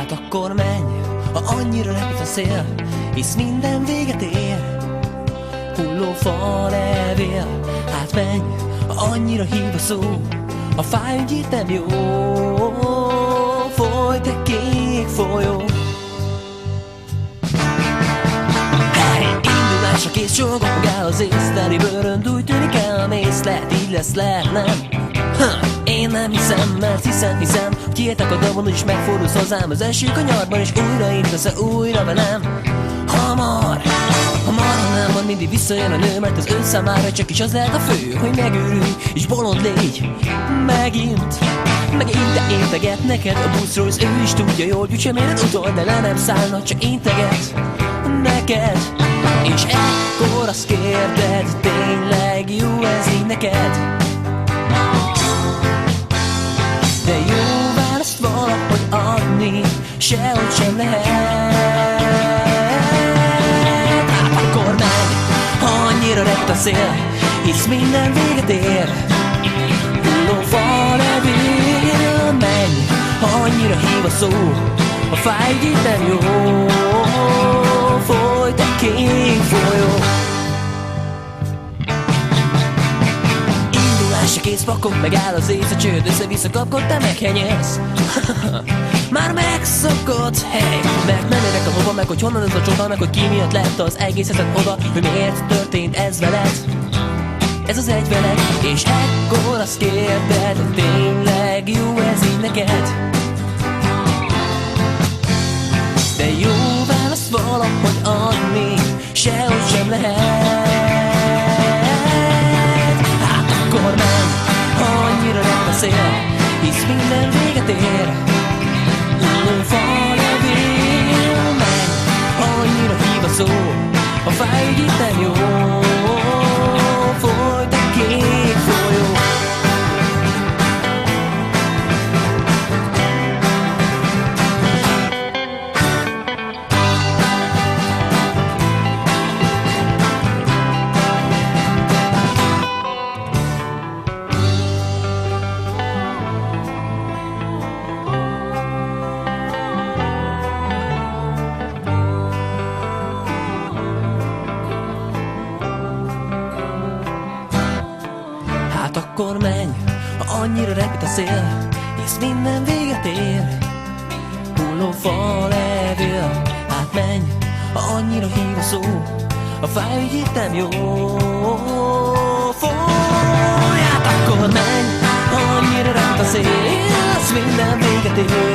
Hát akkor menj, ha annyira repít a szél, hisz minden véget ér. Hulló fa levél, hát menj, ha annyira hív a szó, a fáj ügy itt nem jó. Folyt egy kék folyó. Hey, indulásra kész, csógok megáll az ész, teli bőrönd úgy tűnik elmész. Lehet így lesz, lehet nem. Én nem hiszem, mert hiszem, hogy hihetek a dalban, úgyis megfordulsz hozzám az eső kanyarban, és újra indulsz újra velem. Hamar, ha nem van, mindig visszajön a nő, mert az ő számára csak is az lehet a fő, hogy megőrülj, és bolond légy. Megint te integet neked a buszról, az ő is tudja jól, úgysem éred utol, de le nem szállna, csak integet neked. És ekkor azt kérded, tényleg jó ez így neked? De jó választ valahogy adni sehogy sem lehet. Hát akkor menj, ha annyira repít a szél, hisz minden véget ér. Hulló fa levél, menj, ha annyira hív a szó, a fáj ügy itt nem jó. Folyt egy kék folyó. Se kész pakok, megáll az ész, a csőd össze-vissza kapkod, te meghenyelsz. Már megszokott, hey, mert nem érek ahova, meg hogy honnan ez a csoda, meg hogy ki miatt lett az egész eszed oda, hogy miért történt ez veled. Ez az egy veled, és ekkor azt kérded, hogy tényleg jó ez így neked? De jó választ valahogy adni sehogy sem lehet. Akkor menj, ha annyira nem beszél, hisz minden véget ér. Hulló fa levél, menj, ha annyira hív a szó, a fáj ügy itt nem jó. Folyt egy kék folyó. Akkor menj, ha annyira repít a szél, hisz minden véget ér. Hulló fa levél, hát menj, ha annyira hív a szó, a fáj ügy itt nem jó. Folyj, hát akkor menj, ha annyira repít a szél, hisz minden véget ér.